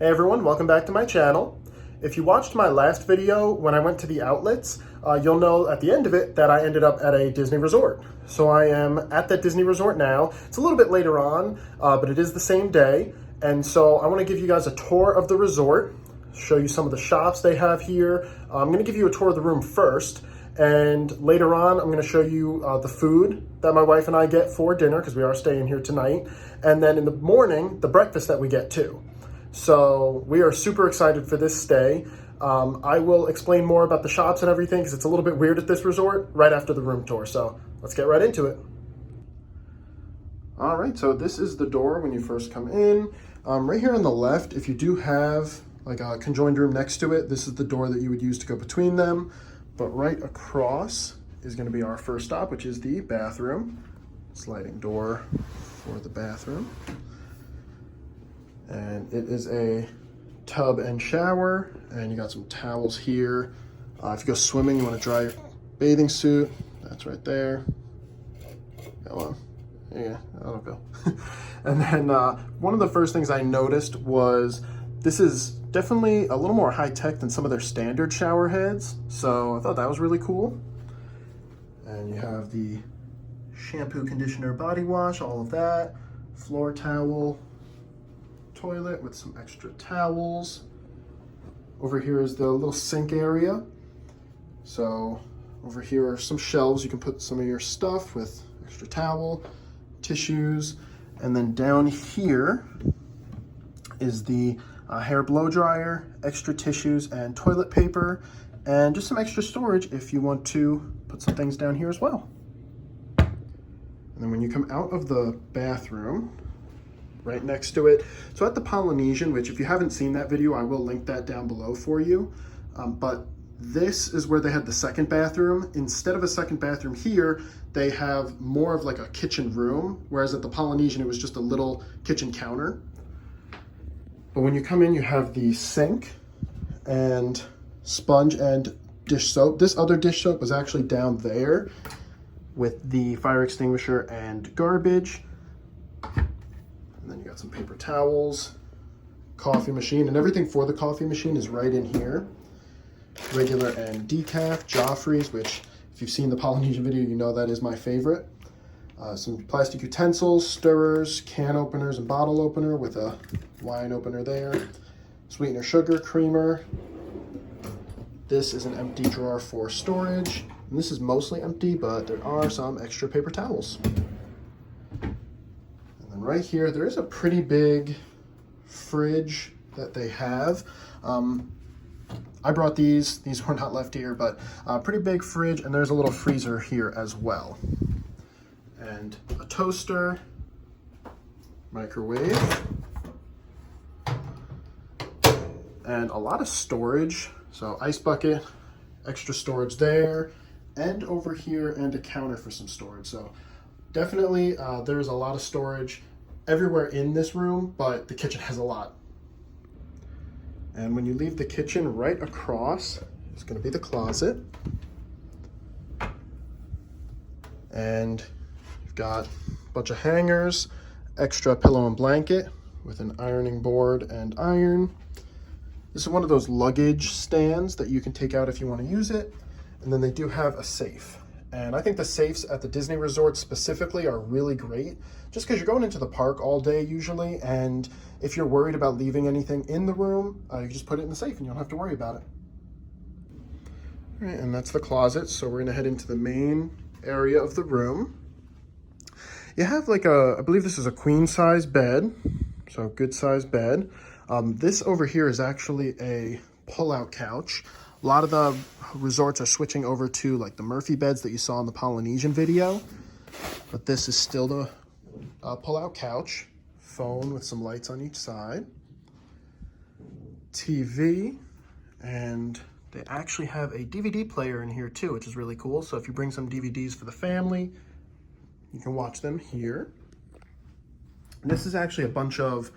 Hey everyone, welcome back to my channel. If you watched my last video when I went to the outlets, you'll know at the end of it that I ended up at a Disney resort. So I am at that Disney resort now. It's a little bit later on, but it is the same day. And so I want to give you guys a tour of the resort, show you some of the shops they have here. I'm going to give you a tour of the room first. And later on, I'm going to show you the food that my wife and I get for dinner, because we are staying here tonight. And then in the morning, the breakfast that we get too. So we are super excited for this stay. I will explain more about the shops and everything because it's a little bit weird at this resort right after the room tour. So let's get right into it. All right, so this is the door when you first come in. Right here on the left, if you do have like a conjoined room next to it, this is the door that you would use to go between them. But right across is going to be our first stop, which is the bathroom. Sliding door for the bathroom. And it is a tub and shower, and you got some towels here. If you go swimming, you want to dry your bathing suit. That's right there. Go on. Yeah, that'll go. And then one of the first things I noticed was this is definitely a little more high-tech than some of their standard shower heads. So I thought that was really cool. And you have the shampoo, conditioner, body wash, all of that. Floor towel. Toilet with some extra towels. Over here is the little sink area. So over here are some shelves. You can put some of your stuff with extra towel, tissues, and then down here is the hair blow dryer, extra tissues and toilet paper, and just some extra storage if you want to put some things down here as well. And then when you come out of the bathroom, right next to it. So at the Polynesian, which if you haven't seen that video, I will link that down below for you. But this is where they had the second bathroom. Instead of a second bathroom here, they have more of like a kitchen room, whereas at the Polynesian, it was just a little kitchen counter. But when you come in, you have the sink and sponge and dish soap. This other dish soap was actually down there with the fire extinguisher and garbage. And then you got some paper towels, coffee machine, and everything for the coffee machine is right in here. Regular and decaf, Joffrey's, which if you've seen the Polynesian video, you know that is my favorite. Some plastic utensils, stirrers, can openers, and bottle opener with a wine opener there. Sweetener, sugar, creamer. This is an empty drawer for storage. And this is mostly empty, but there are some extra paper towels. Right here, there is a pretty big fridge that they have. I brought these were not left here, but pretty big fridge, and there's a little freezer here as well. And a toaster, microwave, and a lot of storage. So ice bucket, extra storage there, and over here, and a counter for some storage. So definitely there's a lot of storage everywhere in this room, but the kitchen has a lot. And when you leave the kitchen, right across is going to be the closet. And you've got a bunch of hangers, extra pillow and blanket with an ironing board and iron. This is one of those luggage stands that you can take out if you want to use it. And then they do have a safe. And I think the safes at the Disney resorts specifically are really great, just because you're going into the park all day usually, and if you're worried about leaving anything in the room, you just put it in the safe and you don't have to worry about it. All right, and that's the closet, so we're gonna head into the main area of the room. You have like I believe this is a queen size bed, so good size bed. This over here is actually a pull-out couch. A lot of the resorts are switching over to like the Murphy beds that you saw in the Polynesian video. But this is still the pull-out couch. Phone with some lights on each side. TV. And they actually have a DVD player in here too, which is really cool. So if you bring some DVDs for the family, you can watch them here. And this is actually a bunch of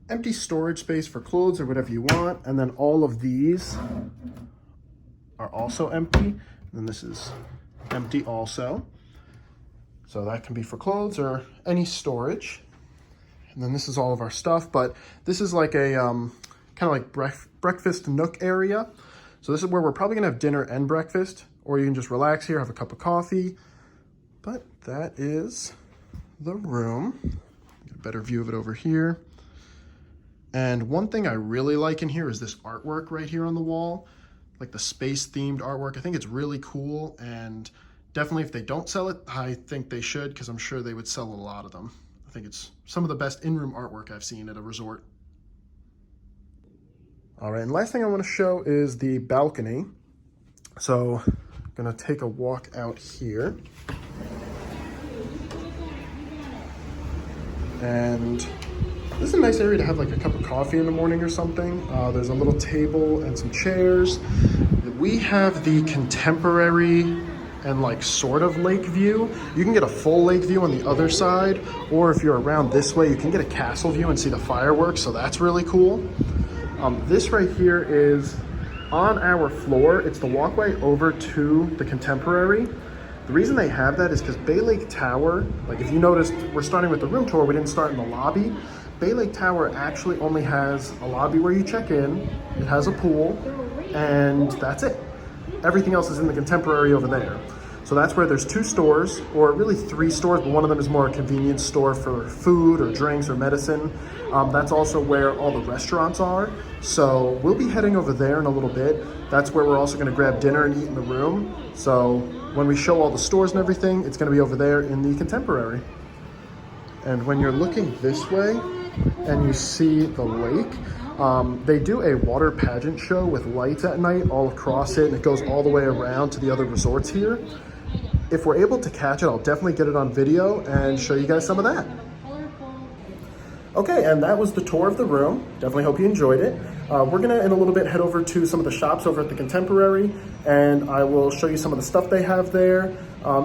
empty storage space for clothes or whatever you want. And then all of these are also empty. And this is empty also. So that can be for clothes or any storage. And then this is all of our stuff, but this is like a kind of like breakfast nook area. So this is where we're probably gonna have dinner and breakfast, or you can just relax here, have a cup of coffee. But that is the room. Get a better view of it over here. And one thing I really like in here is this artwork right here on the wall, like the space themed artwork. I think it's really cool, and definitely if they don't sell it, I think they should, because I'm sure they would sell a lot of them. I think it's some of the best in-room artwork I've seen at a resort. All right, and last thing I want to show is the balcony. So I'm gonna take a walk out here. And this is a nice area to have like a cup of coffee in the morning or something. There's a little table and some chairs. We have the contemporary and like sort of lake view. You can get a full lake view on the other side, or if you're around this way, you can get a castle view and see the fireworks, so that's really cool. This right here is on our floor. It's the walkway over to the contemporary. The reason they have that is because Bay Lake Tower, like if you noticed, we're starting with the room tour, we didn't start in the lobby. Bay Lake Tower actually only has a lobby where you check in, it has a pool, and that's it. Everything else is in the contemporary over there. So that's where there's 2 stores, or really 3 stores, but one of them is more a convenience store for food or drinks or medicine. That's also where all the restaurants are. So we'll be heading over there in a little bit. That's where we're also gonna grab dinner and eat in the room. So when we show all the stores and everything, it's gonna be over there in the contemporary. And when you're looking this way and you see the lake, they do a water pageant show with lights at night all across it, and it goes all the way around to the other resorts here. If we're able to catch it, I'll definitely get it on video and show you guys some of that. Okay, and that was the tour of the room. Definitely hope you enjoyed it. We're gonna, in a little bit, head over to some of the shops over at the Contemporary, and I will show you some of the stuff they have there.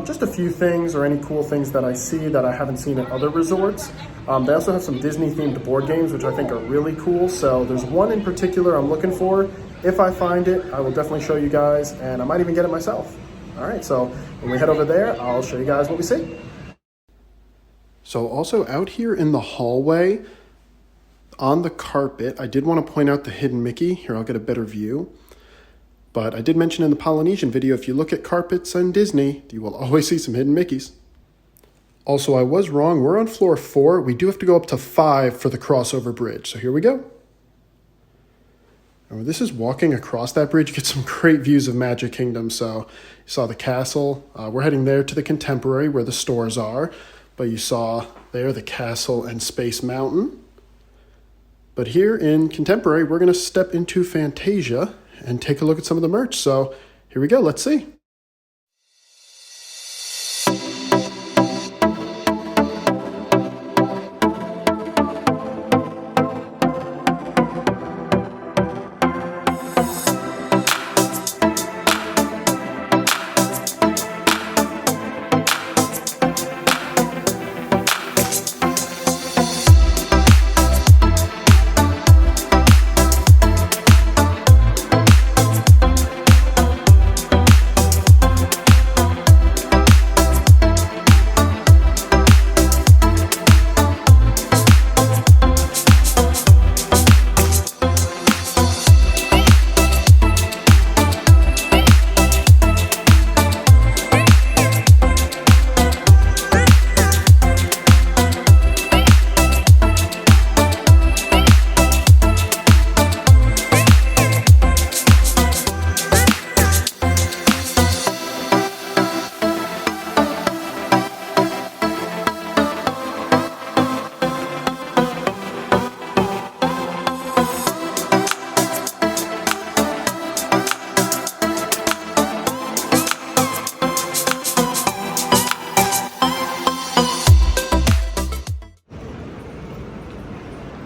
Just a few things, or any cool things that I see that I haven't seen at other resorts. They also have some Disney-themed board games, which I think are really cool. So there's one in particular I'm looking for. If I find it, I will definitely show you guys, and I might even get it myself. All right, so when we head over there, I'll show you guys what we see. So also out here in the hallway, on the carpet, I did want to point out the hidden Mickey. Here, I'll get a better view. But I did mention in the Polynesian video, if you look at carpets in Disney, you will always see some hidden Mickeys. Also, I was wrong. We're on floor 4. We do have to go up to 5 for the crossover bridge. So here we go. And this is walking across that bridge. You get some great views of Magic Kingdom. So you saw the castle. We're heading there to the Contemporary where the stores are. But you saw there the castle and Space Mountain. But here in Contemporary, we're going to step into Fantasia and take a look at some of the merch. So here we go. Let's see.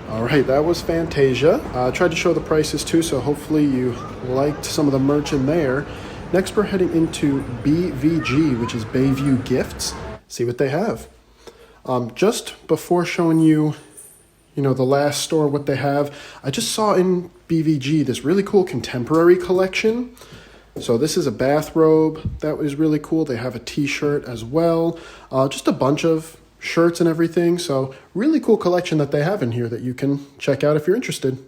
Alright, that was Fantasia. I tried to show the prices too, so hopefully you liked some of the merch in there. Next, we're heading into BVG, which is Bayview Gifts. See what they have. Just before showing you, the last store, what they have, I just saw in BVG this really cool contemporary collection. So this is a bathrobe that was really cool. They have a t-shirt as well. Just a bunch of shirts and everything. So really cool collection that they have in here that you can check out if you're interested.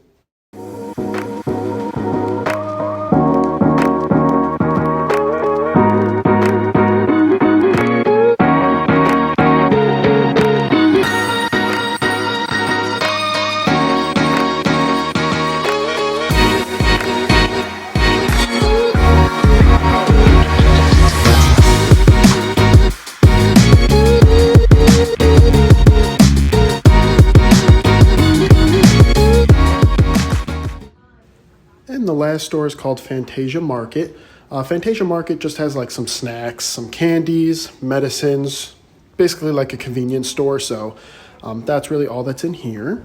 And the last store is called Fantasia Market. Fantasia Market just has like some snacks, some candies, medicines, basically like a convenience store. So that's really all that's in here.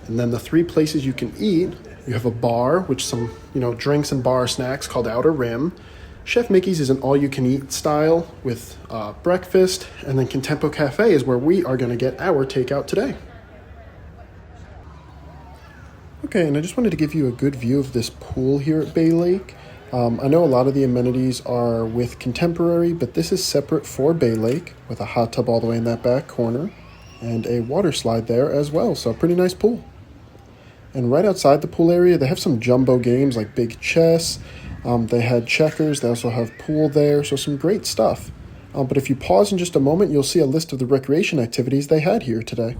And then the 3 places you can eat, you have a bar, which some drinks and bar snacks called Outer Rim. Chef Mickey's is an all-you-can-eat style with breakfast. And then Contempo Cafe is where we are going to get our takeout today. Okay, and I just wanted to give you a good view of this pool here at Bay Lake. I know a lot of the amenities are with Contemporary, but this is separate for Bay Lake with a hot tub all the way in that back corner and a water slide there as well, so a pretty nice pool. And right outside the pool area, they have some jumbo games like big chess. They had checkers. They also have pool there, so some great stuff. But if you pause in just a moment, you'll see a list of the recreation activities they had here today.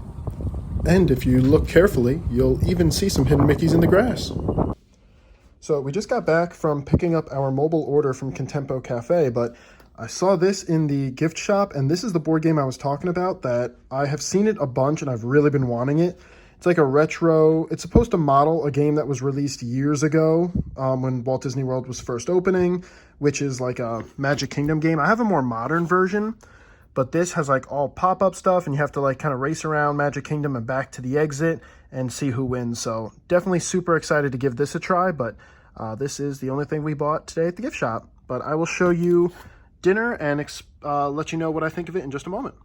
And if you look carefully, you'll even see some hidden Mickeys in the grass. So we just got back from picking up our mobile order from Contempo Cafe, but I saw this in the gift shop, and this is the board game I was talking about that I have seen it a bunch and I've really been wanting it. It's like a retro, it's supposed to model a game that was released years ago when Walt Disney World was first opening, which is like a Magic Kingdom game. I have a more modern version, but this has like all pop-up stuff, and you have to like kind of race around Magic Kingdom and back to the exit and see who wins. So definitely super excited to give this a try, but this is the only thing we bought today at the gift shop. But I will show you dinner and let you know what I think of it in just a moment.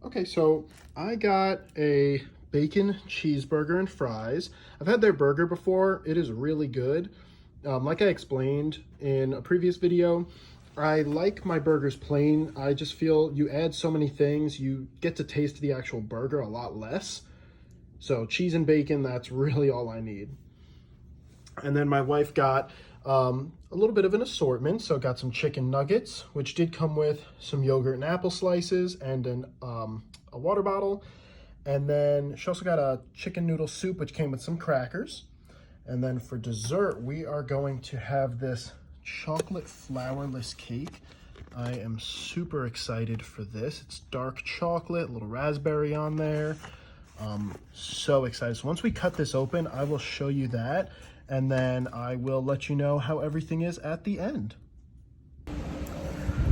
Okay, so I got a bacon cheeseburger and fries. I've had their burger before. It is really good. Like I explained in a previous video, I like my burgers plain. I just feel you add so many things, you get to taste the actual burger a lot less. So cheese and bacon, that's really all I need. And then my wife got a little bit of an assortment. So got some chicken nuggets, which did come with some yogurt and apple slices and a water bottle. And then she also got a chicken noodle soup, which came with some crackers. And then for dessert, we are going to have this chocolate flourless cake. I am super excited for this. It's dark chocolate, a little raspberry on there. So excited. So once we cut this open, I will show you that, and then I will let you know how everything is at the end.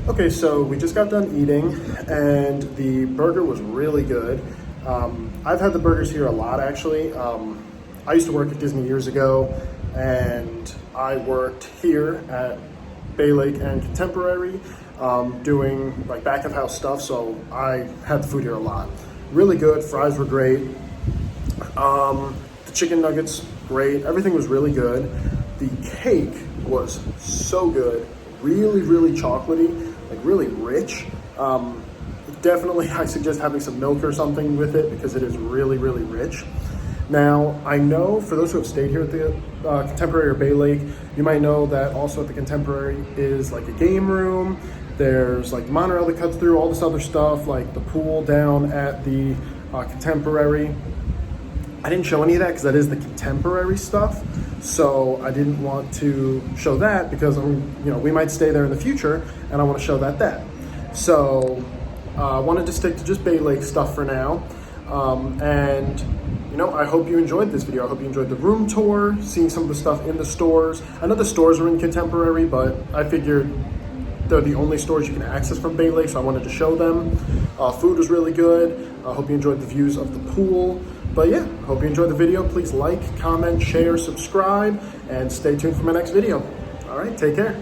Okay, so we just got done eating, and the burger was really good. I've had the burgers here a lot, actually. I used to work at Disney years ago, and I worked here at Bay Lake and Contemporary doing like back of house stuff, so I had the food here a lot. Really good, fries were great. The chicken nuggets, great. Everything was really good. The cake was so good, really, really chocolatey, like really rich. Definitely, I suggest having some milk or something with it because it is really, really rich. Now, I know for those who have stayed here at the Contemporary or Bay Lake, you might know that also at the Contemporary is like a game room. There's like monorail that cuts through, all this other stuff, like the pool down at the Contemporary. I didn't show any of that because that is the Contemporary stuff. So I didn't want to show that because we might stay there in the future, and I want to show that. So I wanted to stick to just Bay Lake stuff for now. I hope you enjoyed this video. I hope you enjoyed the room tour, seeing some of the stuff in the stores. I know the stores are in Contemporary, but I figured they're the only stores you can access from Bay Lake, so I wanted to show them. Food was really good. I hope you enjoyed the views of the pool. But yeah, hope you enjoyed the video. Please like, comment, share, subscribe, and stay tuned for my next video. All right, take care.